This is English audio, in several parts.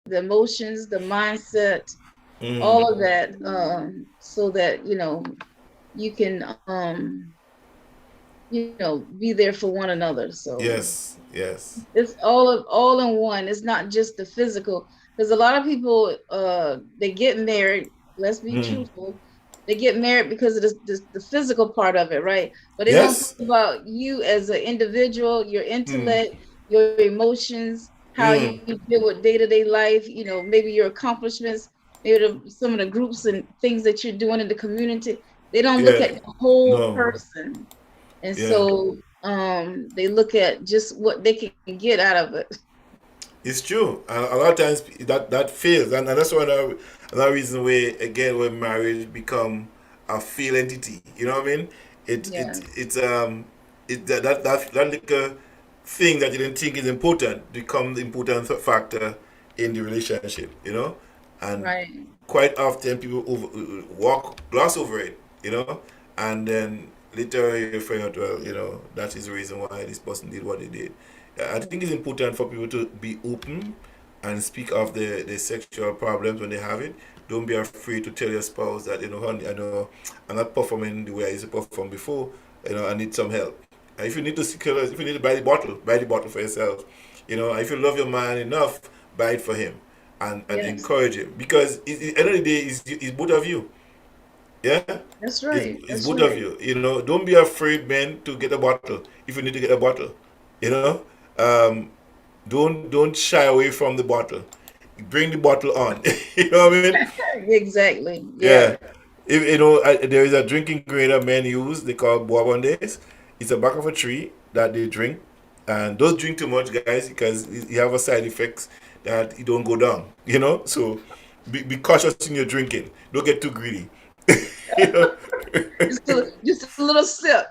the emotions, the mindset, Mm. all of that, so that you can be there for one another. So Yes, yes. it's all in one. It's not just the physical, because a lot of people they get married. Let's be Mm. truthful. They get married because of the physical part of it, right? But they don't Yes. think about you as an individual, your Mm. intellect, your emotions, how you Mm. deal with day-to-day life. Maybe your accomplishments, maybe some of the groups and things that you're doing in the community. They don't look Yeah. at the whole No. person, and Yeah. so they look at just what they can get out of it. It's true, and a lot of times that fails, and that's one another reason where again when marriage become a failed entity. You know what I mean? It Yeah, it it's that little thing that you didn't think is important become the important factor in the relationship. And right. quite often people gloss over it. And then later you find out, well, that is the reason why this person did what they did. I think it's important for people to be open and speak of the sexual problems when they have it. Don't be afraid to tell your spouse that, honey, I know I'm not performing the way I used to perform before. I need some help. And if you need to secure, if you need to buy the bottle for yourself. And if you love your man enough, buy it for him and Yes, encourage him, because at the end of the day, it's both of you. Yeah, that's it's, right. it's That's both of right. you. Don't be afraid, man, to get a bottle if you need to get a bottle. You know, um, don't shy away from the bottle. Bring the bottle on. You know what I mean? Exactly. Yeah. Yeah. If there is a drinking grain that men use. They call Bourbondes. It's a back of a tree that they drink, and don't drink too much, guys, because you have a side effects that you don't go down. So be cautious in your drinking. Don't get too greedy. you know. Just a little sip.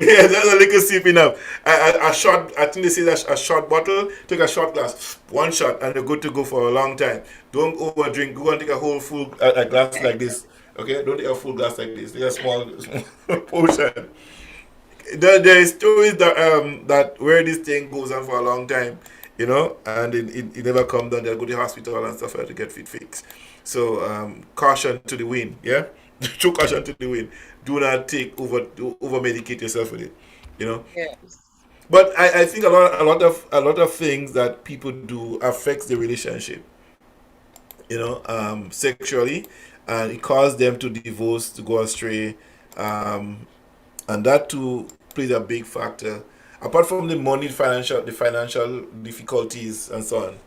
Yeah, that's a little sip enough. A shot, I think they say that a shot bottle, take a shot glass, one shot, and you're good to go for a long time. Don't over drink. Go and take a whole full a glass like this. Okay, don't take a full glass like this. Take a small, small portion. There is stories that where this thing goes on for a long time, and it never come down. They'll go to the hospital and stuff like to get fit fixed. So caution to the wind, yeah. True caution to the wind. Do not over medicate yourself with it, you know. Yes. But I think a lot of things that people do affects the relationship, sexually, and it causes them to divorce, to go astray, um, and that too plays a big factor. Apart from the financial difficulties and so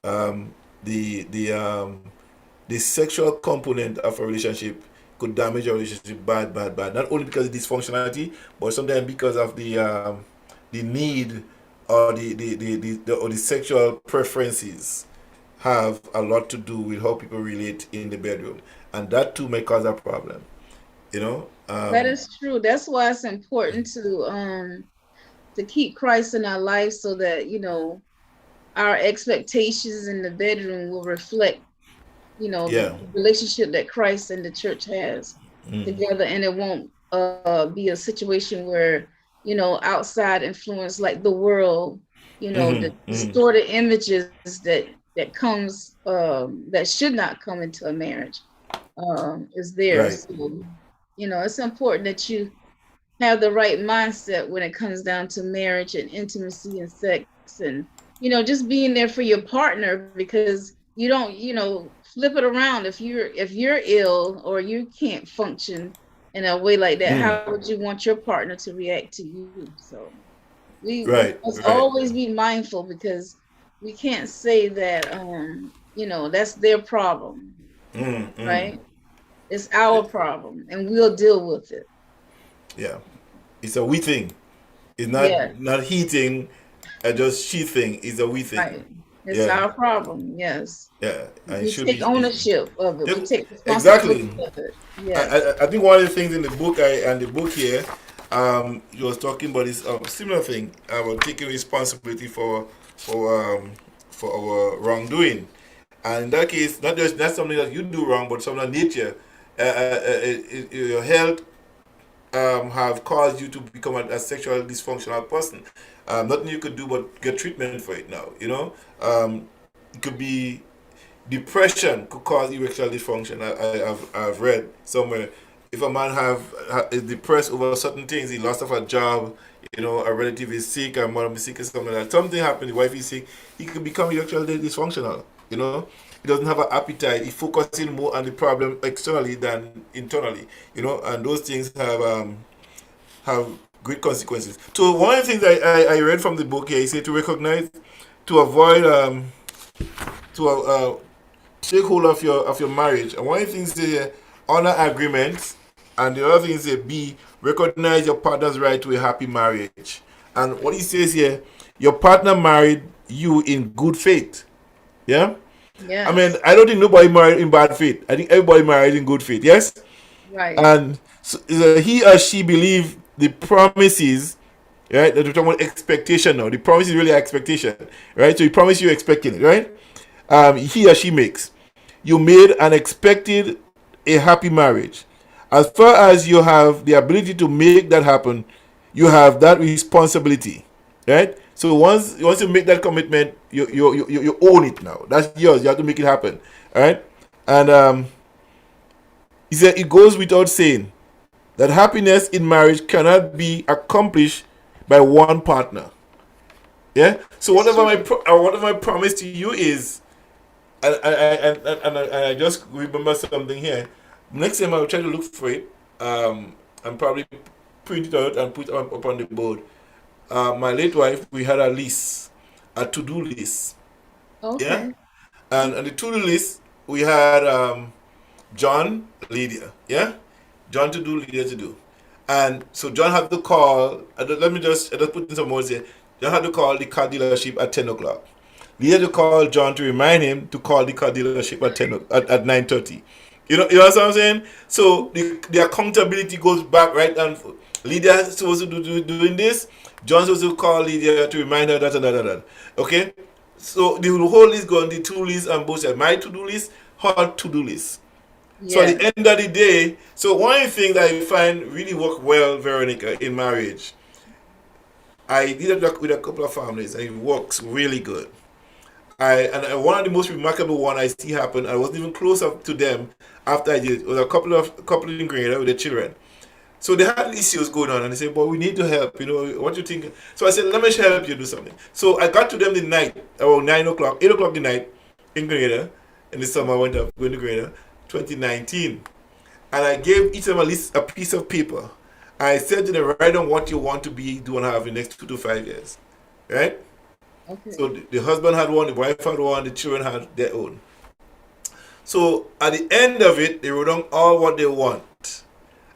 on, the sexual component of a relationship could damage a relationship bad, bad, bad. Not only because of dysfunctionality, but sometimes because of the need, or the sexual preferences have a lot to do with how people relate in the bedroom, and that too may cause a problem. You know. That is true. That's why it's important to keep Christ in our life, so that our expectations in the bedroom will reflect the Yeah. relationship that Christ and the church has together, and it won't be a situation where outside influence like the world, the distorted images that comes that should not come into a marriage is there. Right. So it's important that you have the right mindset when it comes down to marriage and intimacy and sex, and just being there for your partner, because you don't flip it around. If you're ill or you can't function in a way like that, how would you want your partner to react to you? So we Right. must Right. always be mindful, because we can't say that that's their problem, Mm, mm. right? It's our problem, and we'll deal with it. Yeah. It's a we thing. It's Yeah. not he thing, just she thing. It's a we thing. Right. It's Yeah. our problem. Yes. Yeah. And it We should take be. ownership of it. We Yep, take responsibility exactly. of it. I, Yes. I think one of the things in the book and the book here, he was talking about this similar thing about taking responsibility for our wrongdoing, and in that case, not just not something that you do wrong, but something nature, your health have caused you to become a sexual dysfunctional person. Nothing you could do but get treatment for it now. It could be. depression could cause erectile dysfunction. I've read somewhere, if a man is depressed over certain things, he lost of a job, a relative is sick, a mother is sick, or something like that. Something happened, the wife is sick, he could become erectile dysfunctional. He doesn't have an appetite. He focusing more on the problem externally than internally. And those things have great consequences. So one of the things I read from the book here, he said to recognize, to avoid to take hold of your marriage. And one of the things is honor agreements, and the other thing is be recognize your partner's right to a happy marriage. And what he says here, your partner married you in good faith. Yeah. I mean, Yes. I don't think nobody married in bad faith. I think everybody married in good faith. Yes. Right. And so, he or she believe the promises, right? That we're talking about expectation now. The promise is really expectation, right? So he promised you expecting it, right? He or she makes. You made and expected a happy marriage. As far as you have the ability to make that happen, you have that responsibility, right? So once you make that commitment, you own it now. That's yours. You have to make it happen, all right? And he said it goes without saying that happiness in marriage cannot be accomplished by one partner. Yeah. So It's true. whatever my promise to you is, and I just remember something here. Next time I'll try to look for it. And probably print it out and put it up on the board. My late wife, we had a to-do list. Yeah. Okay. And the to-do list, we had John, Lydia. Yeah. John to do, Lydia to do. And so John had to call. Let me just put in some words here. John had to call the car dealership at 10 o'clock. Lydia to call John to remind him to call the car dealership at at 9:30. You know what I'm saying? So the accountability goes back, right? And Lydia is supposed to doing this. John's supposed to call Lydia to remind her that and that and that. Okay? So the whole list going, the two lists on both sides. My to-do list, her to-do list. So at the Yes. end of the day, so one of the things that I find really work well, Veronica, in marriage, I did it with a couple of families and it works really good. One of the most remarkable one I see happen, I wasn't even close up to them after I did it, was a couple in Grenada with their children. So they had issues going on, and they said, "But we need to help. What do you think?" So I said, "Let me help you do something." So I got to them the night around 9 o'clock, 8 o'clock the night in Grenada. In the summer, I went to Grenada, 2019, and I gave each of them a piece of paper. I said to them, "Write down what you want to be doing have in the next 2 to 5 years." Right? So Okay. the husband had one, the wife had one, the children had their own. So at the end of it, they wrote down all what they want.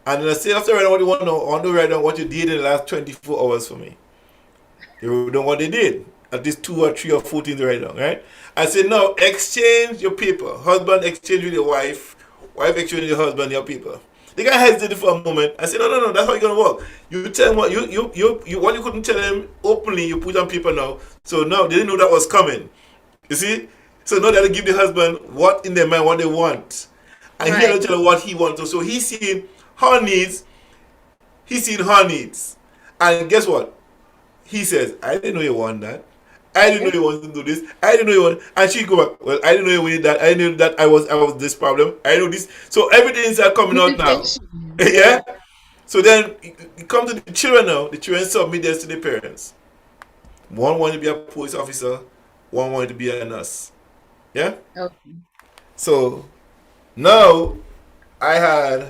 And then I say, after writing what you want now, I want to write down what you did in the last 24 hours for me. They wrote down what they did. At least 2 or 3 or 4 things to write down, right? I said, now exchange your paper. Husband exchange with your wife. Wife exchange with your husband your paper. The guy hesitated for a moment. I said, no, no, no, that's how it's gonna work. You tell him what you couldn't tell him openly, you put on paper now. So now they didn't know that was coming. You see? So now they have to give the husband what in their mind, what they want. And he had Right. to tell her what he wants. So he's seeing her needs, he's seeing her needs. And guess what? He says, I didn't know you want that. I didn't know you wanted to do this. I didn't know you want, and she go back, well, I didn't know you wanted that. I didn't know that I was this problem. I know this. So everything is coming out now. Communication. Yeah? Yeah. So then you come to the children now. The children submit this to the parents. One wanted to be a police officer, one wanted to be a nurse. Yeah? Okay. So now I had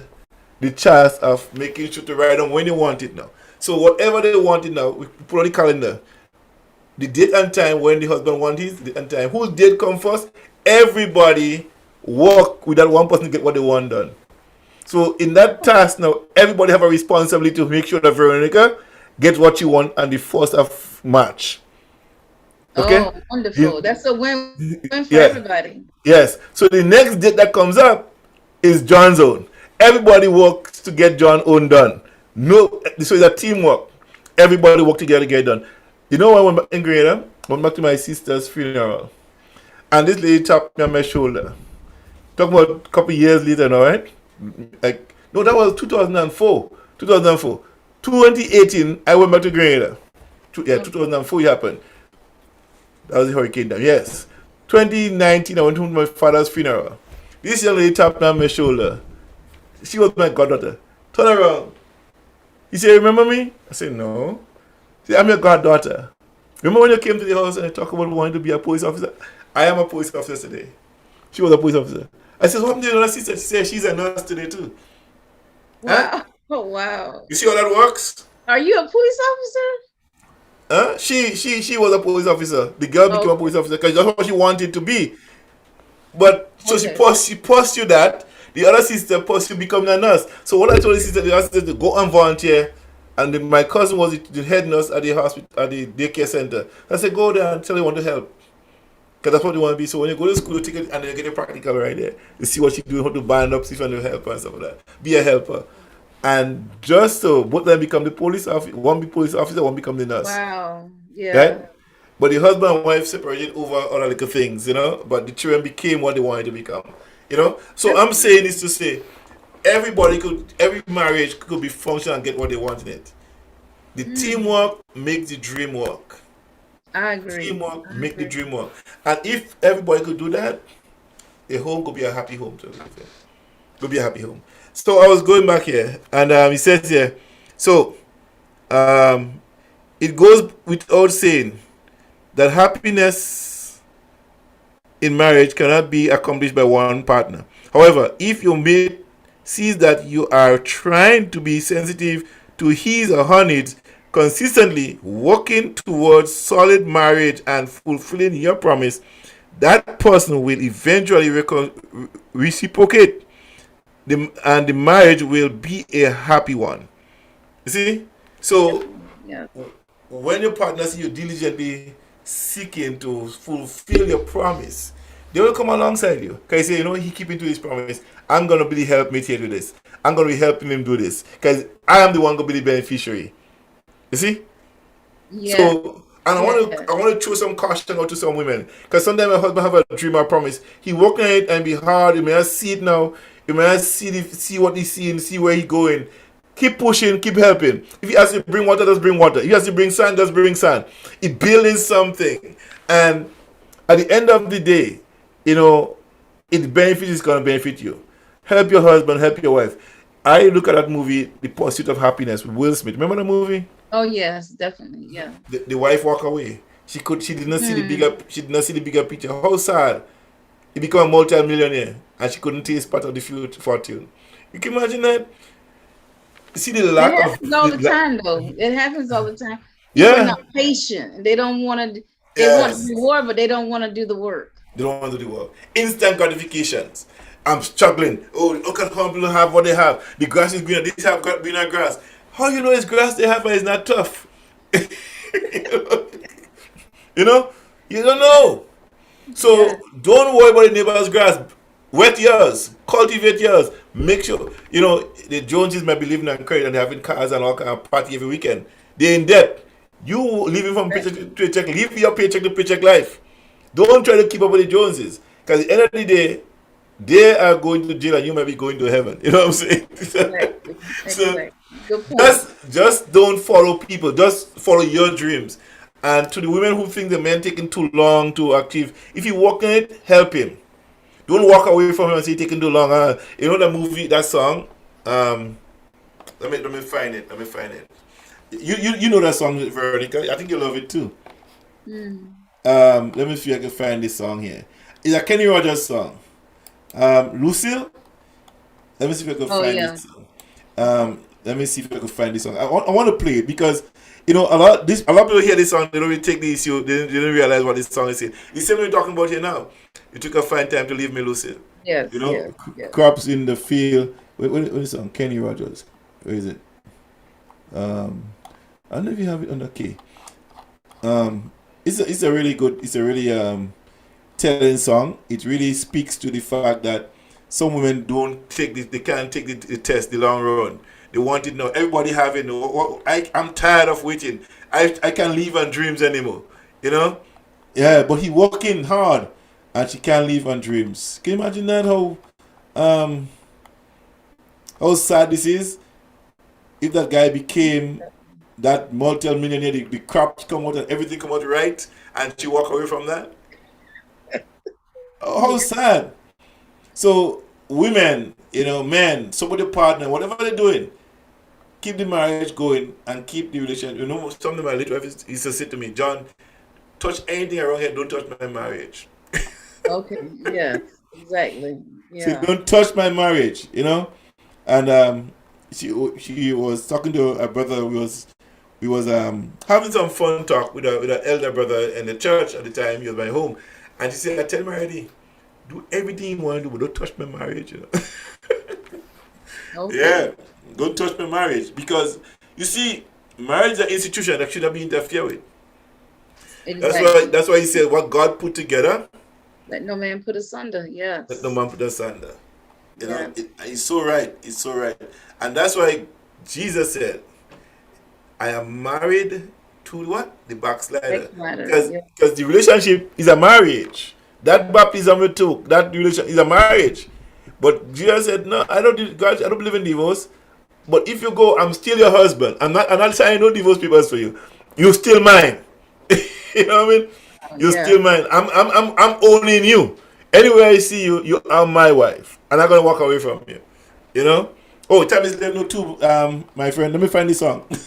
the chance of making sure to write down when they want it now. So whatever they wanted now, we put on the calendar. The date and time when the husband wants his, the date and time. Whose date come first? Everybody work with that one person to get what they want done. So in that task now, everybody have a responsibility to make sure that Veronica gets what you want on the first of March. Okay? Oh, wonderful. The- That's a win-win for yeah. everybody. Yes. So the next date that comes up is John's own. Everybody works to get John's own done. No, so it's a teamwork. Everybody work together to get it done. You know, when I went back in Grenada, I went back to my sister's funeral, and this lady tapped me on my shoulder. Talking about a couple years later now, right? Like, no, that was 2004. 2004. 2018, I went back to Grenada. Yeah, Okay. 2004 it happened. That was the hurricane then. Yes. 2019, I went to my father's funeral. This young lady tapped on my shoulder. She was my goddaughter. Turn around. He said, remember me? I said, no. He said, I'm your goddaughter. Remember when you came to the house and you talked about wanting to be a police officer? I am a police officer today. She was a police officer. I said, what happened to your sister? She said, she's a nurse today too. Huh? Wow. Oh, wow. You see how that works? Are you a police officer? Huh? She was a police officer. The girl became a Okay. police officer because that's what she wanted to be. But so Okay. she pursued that. The other sister pursued becoming a nurse. So what I told the other sister to go and volunteer, and my cousin was the head nurse at the hospital at the daycare center. I said, go there and tell you want to help. Because that's what you want to be. So when you go to school, you take it and then you get a practical right there. You see what she's doing, how to bind up, see if you want to help her and stuff like that. Be a helper. And just so both of them become the police officer, one be police officer, one become the nurse. Wow. Yeah. Right? But the husband and wife separated over other little things, you know. But the children became what they wanted to become. You know? So That's I'm saying this to say every marriage could be functional and get what they want in it. The teamwork makes the dream work. I agree. Teamwork I make the agree. dream work. And if everybody could do that, a home could be a happy home to live in. Could be a happy home. So I was going back here, and he says here, so um, it goes without saying that happiness in marriage cannot be accomplished by one partner. However, if your mate sees that you are trying to be sensitive to his or her needs, consistently working towards solid marriage and fulfilling your promise, that person will eventually reciprocate, and the marriage will be a happy one. You see? So Yeah. when your partner see you diligently seeking to fulfill your promise, they will come alongside you. Because you say, you know, he keeping to his promise. I'm gonna be the helpmate here to this. I'm gonna be helping him do this. Because I am the one gonna be the beneficiary. You see? Yeah. So, and Yeah. I want to throw some caution out to some women, because sometimes my husband have a dream or promise. He working on it and be hard. You may not see it now. You may not see what he's seeing, see where he going. Keep pushing, keep helping. If he has to bring water, just bring water. If he has to bring sand, just bring sand. It building something, and at the end of the day, you know, it benefits is gonna benefit you. Help your husband, help your wife. I look at that movie, The Pursuit of Happiness, with Will Smith. Remember the movie? Oh, yes, definitely. Yeah. The wife walk away. She did not see the bigger Hmm. she did not see the bigger picture. How sad. He became a multi-millionaire and she couldn't taste part of the fortune. You can imagine that? You see the It lack of happens all the time, though. It happens all the time. People are yeah. not patient. They don't want to. They want Yes. reward, but they don't want to do the work. They don't want to do the work. Instant gratifications. I'm struggling. Oh, look at how people have what they have. The grass is greener. These have got greener grass. How you know it's grass they have and it's not tough? You know? You don't know. Yeah. So don't worry about the neighbor's grass. Wet yours. Cultivate yours. Make sure. You know, the Joneses might be living on credit and they're having cars and all kind of party every weekend. They're in debt. You living from paycheck to paycheck. Live your paycheck to paycheck life. Don't try to keep up with the Joneses. Because at the end of the day, they are going to jail and you might be going to heaven. You know what I'm saying? Exactly. So Exactly. Good point. just don't follow people. Just follow your dreams. And to the women who think the man taking too long to achieve, if you work on it, help him. Don't walk away from him and say taking too long. You know that movie, that song. Let me find it. Let me find it. You know that song, Veronica. I think you love it too. Mm. Let me see if I can find this song here. It's a Kenny Rogers song. Lucille. Let me see if I can Oh, find yeah. this song. Let me see if I can find this song. I want to play it because you know a lot of people hear this song, they don't really take the issue, they don't realize what this song is saying. The same we're talking about here now. You took a fine time to leave me, Lucille. Yes. You know, Yes. Yes. crops in the field. What is the song? Kenny Rogers. Where is it? Um, I don't know if you have it on the key. It's a really good. It's a really telling song. It really speaks to the fact that some women don't take they can't take the test the long run. They want it now. Everybody have it now. I'm tired of waiting. I can't live on dreams anymore. You know? Yeah, but he working hard and she can't live on dreams. Can you imagine that um how sad this is? If that guy became that multi-millionaire, the crops come out and everything come out right, and she walk away from that. Oh, how Yeah. sad. So women, men, somebody partner, whatever they're doing, keep the marriage going and keep the relation. Something my late wife used to say to me, John, touch anything around here, don't touch my marriage. Okay. Yes. Exactly. So Yeah. don't touch my marriage. And she was talking to her brother. We was having some fun talk with her elder brother in the church at the time. He was my home, and she said, "I tell him already, do everything you want to do, but don't touch my marriage." Okay. Yeah, don't touch my marriage because you see, marriage is an institution that should not be interfered with. That's why. Exactly. That's why he said, "What God put together, Let no man put asunder. let no Yes. man put asunder." Yes. It's so right. It's so right, and that's why Jesus said, I am married to what? The backslider. Backslider. Yeah. Because the relationship is a marriage. That baptism we took, that relation is a marriage. But Jesus said, no, God, I don't believe in divorce. But if you go, I'm still your husband. I'm not saying no divorce papers for you. You're still mine. You know what I mean? You're Yeah. still mine. I'm owning you. Anywhere I see you, you are my wife. I'm not gonna walk away from you. You know? Oh, time is left no too, my friend. Let me find this song. Okay.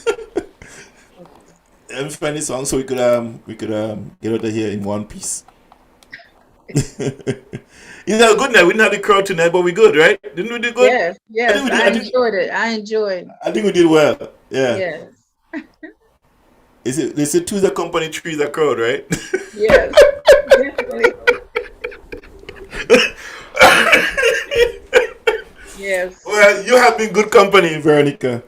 Let me find this song so we could get out of here in one piece. It's a good night. We didn't have the crowd tonight, but we good, right? Didn't we do good? Yes. I think Yes. we did. I enjoyed it. I enjoyed. I think we did well. Yeah. Yes. They say two's a company, three's a crowd, right? Yes. Definitely. Yes. Well, you have been good company, Veronica.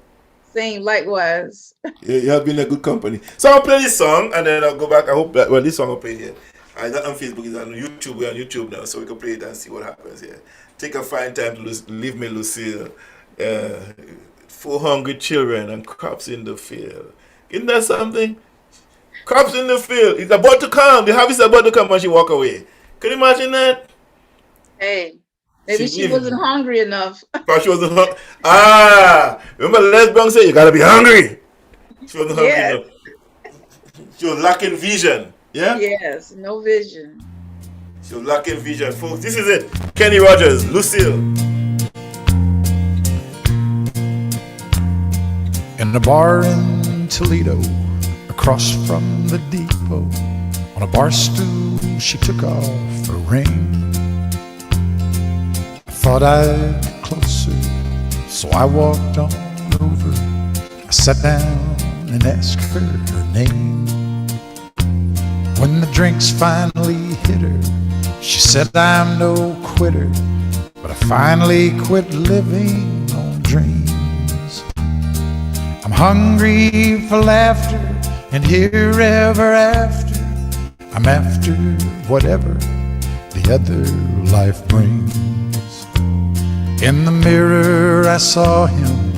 Same likewise. You have been a good company. So I'll play this song and then I'll go back. I hope that this song will play here. It's not on Facebook, it's on YouTube. We're on YouTube now, so we can play it and see what happens here. Take a fine time to leave me, Lucille. Uh, 4 hungry children and crops in the field. Isn't that something? Crops in the field. It's about to come. The harvest is about to come and she walk away. Can you imagine that? Hey, She maybe she leave. wasn't hungry enough. Because she wasn't hungry. Remember Les Brown said, you gotta be hungry. She wasn't hungry Yes. enough. She was lacking vision. Yeah? Yes. No vision. She was lacking vision. Folks, this is it. Kenny Rogers, Lucille. In a bar in Toledo, across from the depot, on a bar stool she took off her ring. I thought I'd get closer, so I walked on over. I sat down and asked her her name. When the drinks finally hit her, she said, I'm no quitter, but I finally quit living on dreams. I'm hungry for laughter and here ever after. I'm after whatever the other life brings. In the mirror I saw him,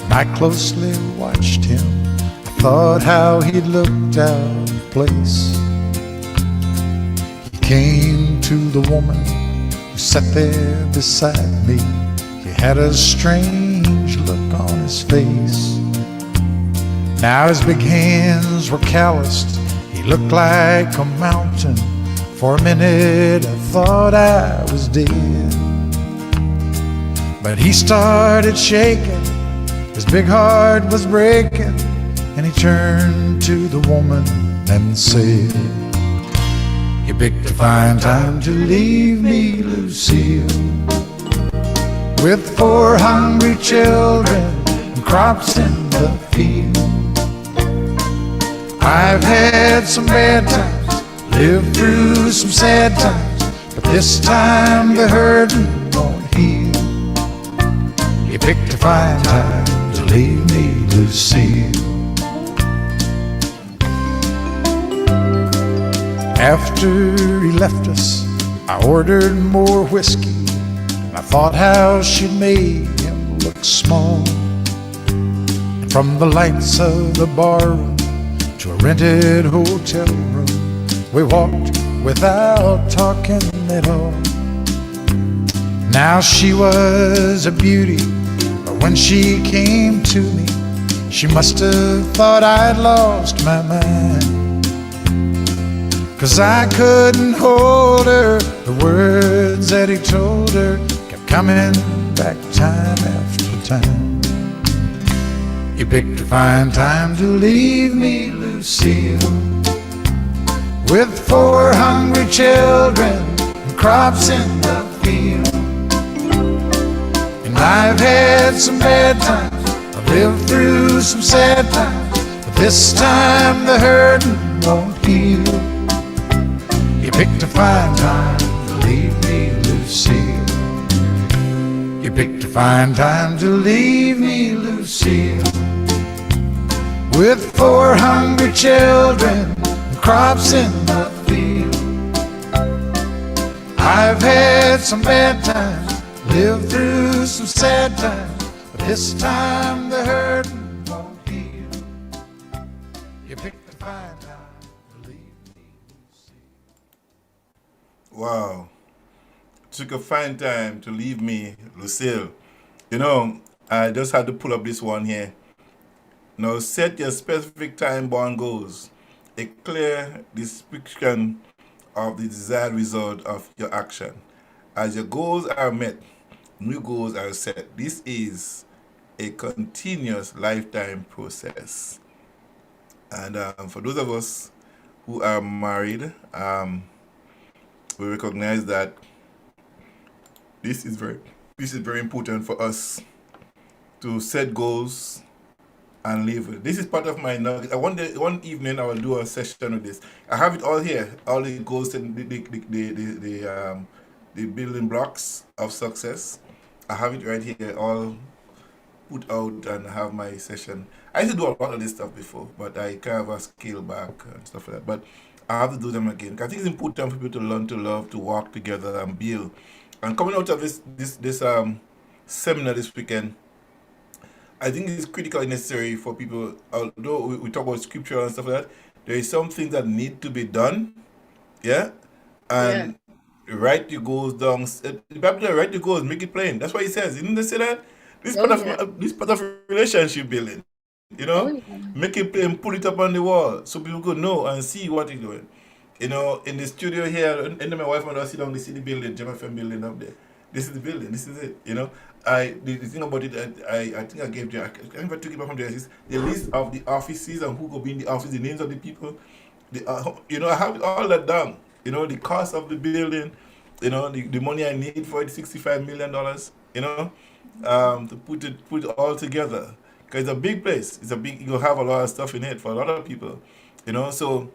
and I closely watched him. I thought how he looked out of place. He came to the woman who sat there beside me. He had a strange look on his face. Now his big hands were calloused. He looked like a mountain. For a minute I thought I was dead. But he started shaking, his big heart was breaking, and he turned to the woman and said, you picked a fine time to leave me, Lucille, with 4 hungry children and crops in the field. I've had some bad times, lived through some sad times, but this time the hurting won't heal. You picked a fine time to leave me, Lucille. After he left us, I ordered more whiskey, and I thought how she'd made him look small. And from the lights of the barroom to a rented hotel room, we walked without talking at all. Now she was a beauty, but when she came to me, she must have thought I'd lost my mind. 'cause I couldn't hold her. The words that he told her kept coming back time after time. He picked a fine time to leave me, Lucille, with 4 hungry children and crops in the field. And I've had some bad times, I've lived through some sad times, but this time the hurting won't heal. He picked a fine time to leave me, Lucille. He picked a fine time to leave me, Lucille, with 4 hungry children and crops in the field. I've had some bad times, lived through some sad times, but this time the hurting won't heal. You picked a fine time to leave me, Lucille. Wow. Took a fine time to leave me, Lucille. You know, I just had to pull up this one here. Now set your specific time-bound goals. A clear description of the desired result of your action. As your goals are met, new goals are set. This is a continuous lifetime process. And for those of us who are married, we recognize that this is very important for us to set goals and live with it. This is part of my nugget. One evening I will do a session with this. I have it all here, all the goals and the building blocks of success. I have it right here, all put out, and have my session. I used to do a lot of this stuff before, but I kind of scale back and stuff like that. But I have to do them again. I think it's important for people to learn to love, to work together and build. And coming out of this seminar this weekend, I think it's critically necessary for people, although we talk about scripture and stuff like that, there is some things that need to be done, yeah? Yeah. And write your goals down. The Bible says, write your goals, make it plain. That's what he says. Didn't they say that? This Oh part yeah. of this part of relationship building, you Oh know? yeah. Make it plain, put it up on the wall so people could know and see what you're doing. You know, in the studio here, and then my wife and I sit down, they see the building, Gemfm building up there. This is the building, this is it, you know. The thing about it, I think I gave you, I can't remember took it back from there, is the list of the offices and who could be in the office, the names of the people, you know, I have all that down. You know, the cost of the building, you know, the money I need for it, $65 million, you know, to put it all together. Because it's a big place. It's a big, you'll have a lot of stuff in it for a lot of people, you know, so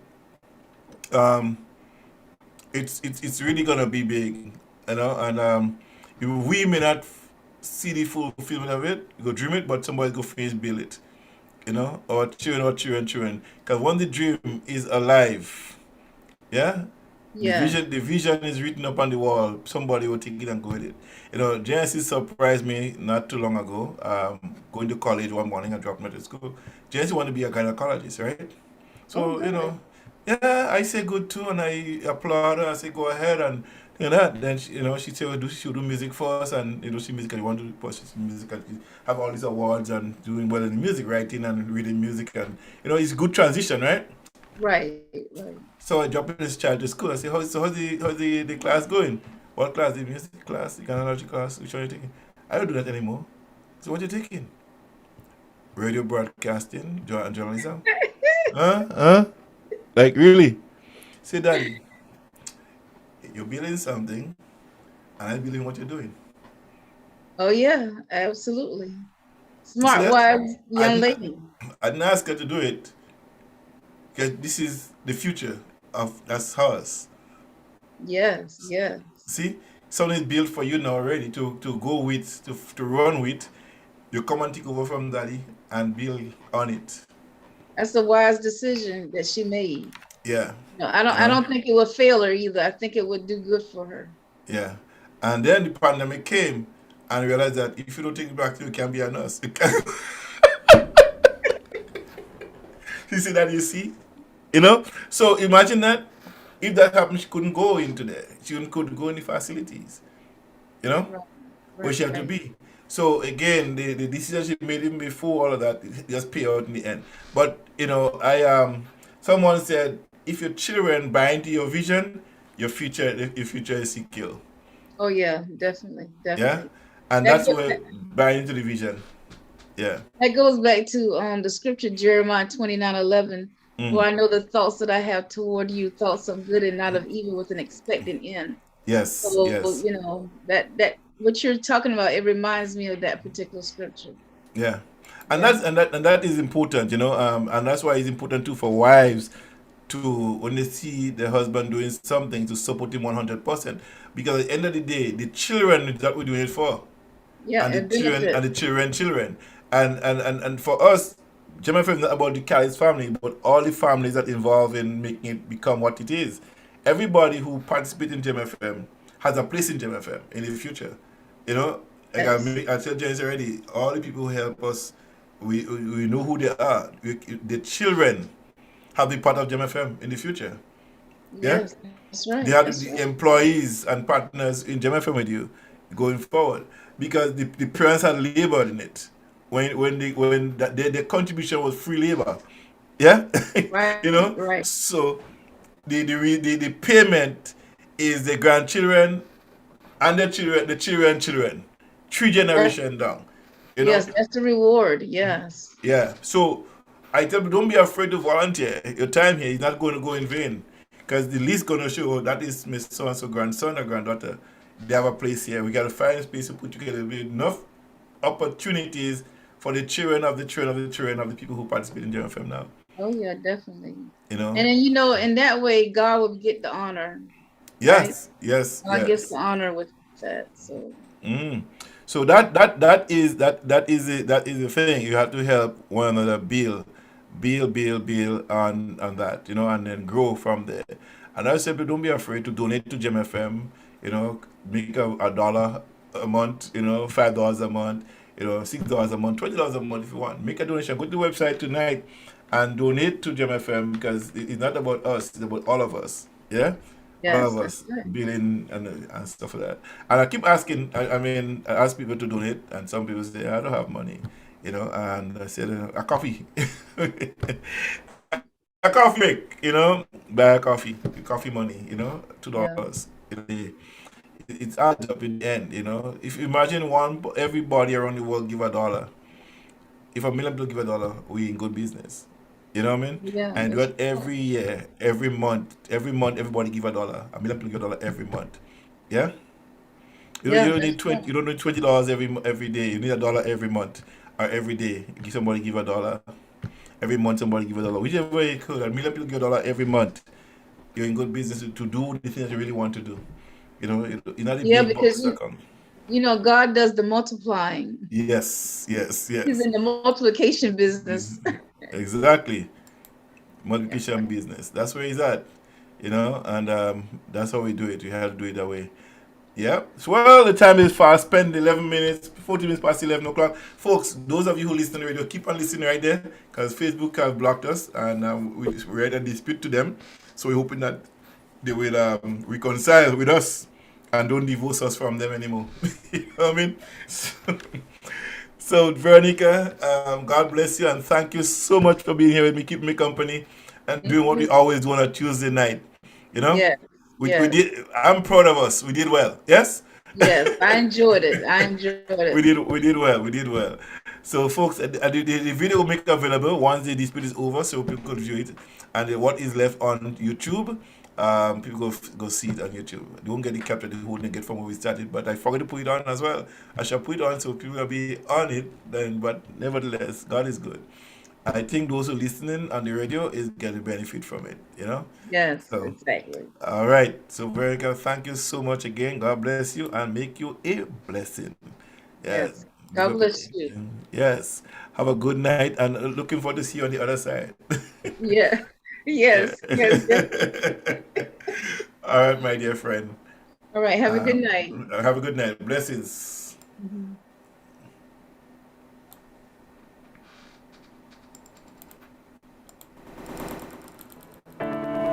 um, it's really gonna be big, you know, and we may not see the fulfillment of it, go dream it, but somebody go finish build it, you know, or children. Because when the dream is alive, yeah, Yeah. the vision is written up on the wall. Somebody will take it and go with it. You know, Genesis surprised me not too long ago. Going to college one morning, I dropped me to school. Genesis wanted to be a gynecologist, right? Oh So, you good. know, yeah, I say good too, and I applaud her. I say go ahead, and you know that. Then she, you know, she said she'll do music first, and you know she musically want to pursue music and she have all these awards and doing well in music writing and reading music, and you know it's good transition, right? Right. Right. So I dropped this child to school. I say, how's the class going? What class? The music class, the gynecology class. Which one are you taking? I don't do that anymore. So what you taking? Radio broadcasting, journalism. Huh? Huh? Like really? Say, Daddy, you're building something, and I believe in what you're doing. Oh yeah. Absolutely. You see Smart, that? wise I young didn't, lady. I didn't ask her to do it because this is the future of that's hers. Yes. Yes. See, something is built for you now already to go with, to run with. You come and take over from daddy and build on it. That's a wise decision that she made. Yeah, No, I don't. you I know, don't think it would fail her either. I think it would do good for her. yeah. And then the pandemic came and realized that if you don't take it back, you can't be a nurse. You can't. You see that? You see, you know. So imagine that if that happened, she couldn't go into there. She couldn't go in the facilities. You know. Right. Where Right. she had to Right. be. So again, the decision she made even before all of that it just pay out in the end. But you know, someone said if your children buy into your vision, your future is secure. Oh yeah, definitely, Yeah, definitely. and That that's goes where back, buy into the vision. Yeah. that goes back to the scripture Jeremiah 29:11. For Mm. I know the thoughts that I have toward you, thoughts of good and not of evil, with an expected end. Yes. So, Yes. that what you're talking about, it reminds me of that particular scripture. Yeah, and Yeah. that is important, and that's why it's important too for wives to, when they see their husband doing something, to support him 100%, because at the end of the day, the children that we're doing it for, Yeah, and the it children benefits. and the children, and for us, Gemfm is not about the Cali's family, but all the families that involve in making it become what it is. Everybody who participates in Gemfm has a place in Gemfm in the future. You know, like Yes. I said James already, all the people who help us, we know who they are. The children have the part of Gemfm in the future. Yeah, Yes, that's they right. have That's the right. employees and partners in Gemfm with you going forward, because the parents had labored in it when their contribution was free labor. Yeah, Right, right. so the payment is the grandchildren and the children, three That's, generation down. You know, yes, that's the reward. Yes. yeah. So I tell you, don't be afraid to volunteer. Your time here is not going to go in vain, because the list going to show that is Miss So and so grandson or granddaughter. They have a place here. We got to find a space to put together with enough opportunities for the children of the children of the children of the people who participate in JFM now. Oh yeah, definitely. You know. And then in that way, God will get the honor, right? Yes. Yes. God gets the Yes. honor with that. So Mm. So that is the thing. You have to help one another build on that, and then grow from there. And I say, don't be afraid to donate to GMFM. Make a dollar a month. $5 a month. $6 a month, $20 a month if you want. Make a donation. Go to the website tonight and donate to GMFM, because it's not about us. It's about all of us. Yeah, all yes, of that's us right. billing and stuff like that. And I keep asking, I ask people to donate, and some people say, I don't have money, and I said, a coffee. A coffee make, buy a coffee money, Yeah. $2. It adds up in the end, If you imagine everybody around the world give a dollar, if 1 million people give a dollar, we in good business. You know what I mean? Yeah, And do that's it every year, every month, everybody give a dollar. 1 million people give a dollar every month. Yeah. You yeah, don't that's need 20. right. You don't need $20 every day. You need a dollar every month or every day. Somebody give a dollar every month. Somebody give a dollar. Whichever way you could. 1 million people give a dollar every month. You're in good business to do the things you really want to do. You're not the Yeah, big because bucks that come. God does the multiplying. Yes. Yes. He's Yes. in the multiplication business. Exactly. Yeah. Multiplication business. That's where he's at. And that's how we do it. We have to do it that way. Yeah. So, well, the time is fast spent, 11 minutes, 40 minutes past 11 o'clock. Folks, those of you who listen to the radio, keep on listening right there, because Facebook has blocked us, and we're at a dispute to them. So we're hoping that they will reconcile with us and don't divorce us from them anymore. You know what I mean? So, Veronica, God bless you, and thank you so much for being here with me, keeping me company, and doing what we Mhm. always do on a Tuesday night. You know, Yes, we yes, did. I'm proud of us. We did well. Yes, yes. I enjoyed it. I enjoyed it. we did well. We did well. So, folks, the video will make available once the dispute is over, so people could view it. And what is left on YouTube, people go see it on YouTube. They won't get it captured the whole thing get from where we started, but I forgot to put it on as well. I shall put it on so people will be on it. Then, but nevertheless, God is good. I think those who are listening on the radio is getting benefit from it. Yes, So, exactly. all right. So, Veronica, thank you so much again. God bless you and make you a blessing. Yeah. Yes. Big God up. bless you. Yes. Have a good night, and looking forward to see you on the other side. Yeah. Yeah. Yes. Yes. Definitely. All right, my dear friend. All right. Have a good night. Have a good night. Blessings. Mhm.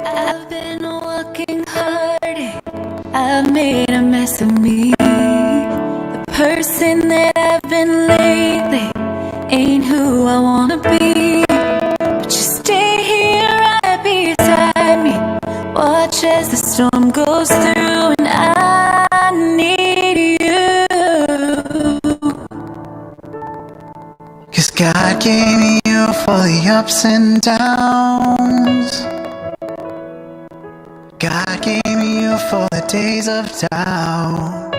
I've been working hard. I've made a mess of me. The person that I've been lately ain't who I wanna be. But you stay here right beside me. storm goes through and I need you. 'Cause God gave me you for the ups and downs. God gave me you for the days of doubt.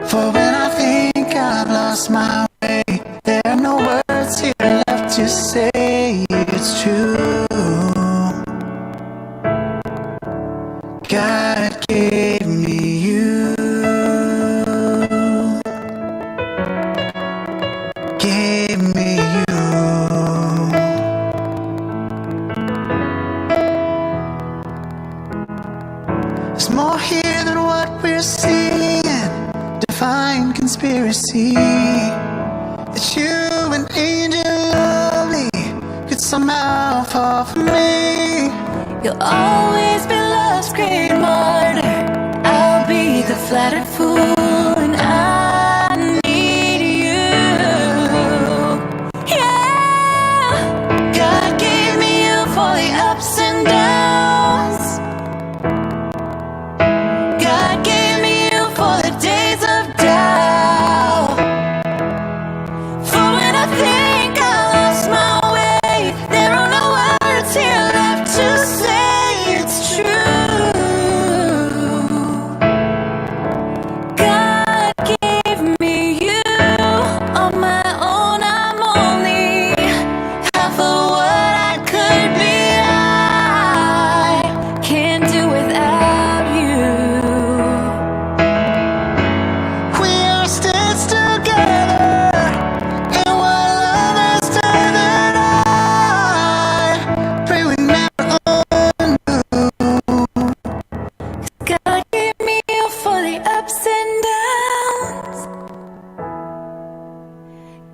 For when I think I've lost my way, there are no words here left to say it's true. God gave me you. Gave me you. There's more here than what we're seeing. Divine conspiracy that you, an angel lovely, could somehow fall for me. You'll always be love's great martyr. I'll be the flattered fool, and I need you. Yeah, God gave me you for the ups and downs. God gave me you for the days of doubt. For when I think I lost my way, there are no words here left to say it's true. God gave me you. On my own I'm only half of what I could be. I can't do without you. We are stitched together in what love has done, and I pray we never undo. God gave me you for the ups and downs.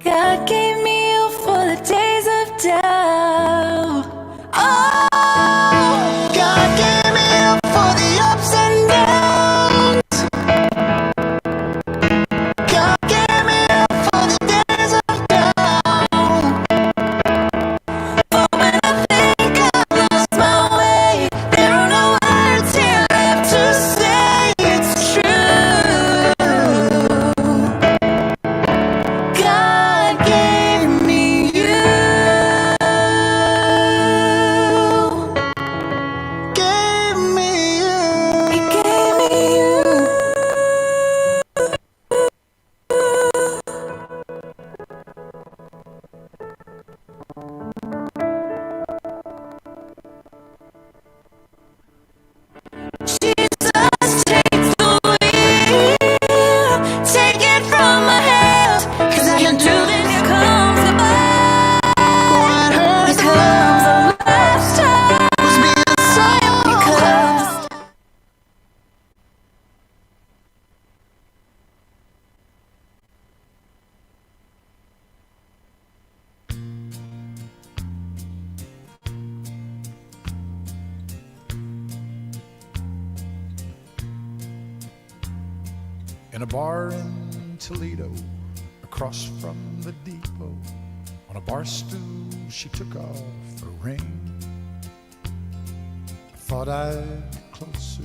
God gave me you for the days of doubt. Oh, God gave me you for the ups and downs. God gave me you for the days of doubt. For when I think I've lost my way, there are no words here left to say it's true. God gave me you. Gave me you. He gave me you. Jesus, take the wheel. Take it from my hands, 'cause I can do this. Here comes the blind. Here comes the lifestyle. Here comes In a bar in Toledo, across from the depot, on a bar stool she took off her ring. I thought I'd get closer,